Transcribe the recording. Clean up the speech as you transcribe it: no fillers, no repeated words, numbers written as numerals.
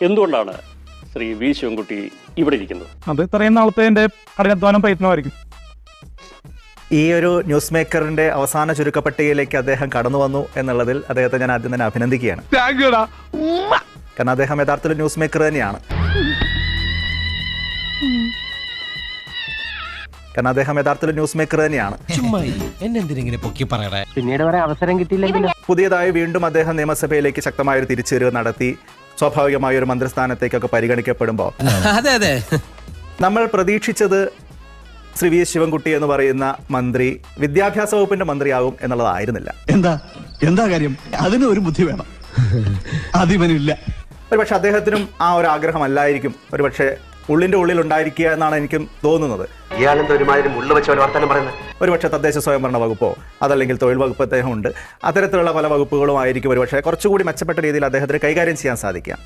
എന്തുകൊണ്ടാണ് ശ്രീ വി ശിവൻകുട്ടി ഇവിടെ ഇരിക്കുന്നത്? അത് ഇത്രയും നാളത്തെ എൻ്റെ കഠിനാധ്വാനം പ്രയത്നമായിരിക്കും. ഈ ഒരു ന്യൂസ് മേക്കറിന്റെ അവസാന ചുരുക്കപ്പട്ടികയിലേക്ക് അദ്ദേഹം കടന്നു വന്നു എന്നുള്ളതിൽ അദ്ദേഹത്തെ ഞാൻ ആദ്യം തന്നെ അഭിനന്ദിക്കുകയാണ്. കാരണം അദ്ദേഹം യഥാർത്ഥത്തിൽ ന്യൂസ് മേക്കർ തന്നെയാണ്. പിന്നീട് വരെ അവസരം കിട്ടിയില്ലെങ്കിൽ പുതിയതായി വീണ്ടും അദ്ദേഹം നിയമസഭയിലേക്ക് ശക്തമായൊരു തിരിച്ചുവരവ് നടത്തി സ്വാഭാവികമായ ഒരു മന്ത്രിസ്ഥാനത്തേക്കൊക്കെ പരിഗണിക്കപ്പെടുമ്പോൾ നമ്മൾ പ്രതീക്ഷിച്ചത് ശ്രീ വി എസ് ശിവൻകുട്ടി എന്ന് പറയുന്ന മന്ത്രി വിദ്യാഭ്യാസ വകുപ്പിന്റെ മന്ത്രിയാകും എന്നുള്ളതായിരുന്നില്ല. എന്താ കാര്യം? അതിന് ഒരു ബുദ്ധി വേണം, അതിവനില്ല. ഒരുപക്ഷെ അദ്ദേഹത്തിനും ആ ഒരു ആഗ്രഹമല്ലായിരിക്കും ഒരുപക്ഷെ ഉള്ളിന്റെ ഉള്ളിൽ ഉണ്ടായിരിക്കുക എന്നാണ് എനിക്കും തോന്നുന്നത്. ഒരുപക്ഷെ തദ്ദേശ സ്വയംഭരണ വകുപ്പോ അതല്ലെങ്കിൽ തൊഴിൽ വകുപ്പ് അദ്ദേഹമുണ്ട്. അത്തരത്തിലുള്ള പല വകുപ്പുകളും ആയിരിക്കും ഒരുപക്ഷെ കുറച്ചുകൂടി മെച്ചപ്പെട്ട രീതിയിൽ അദ്ദേഹത്തിന് കൈകാര്യം ചെയ്യാൻ സാധിക്കാം.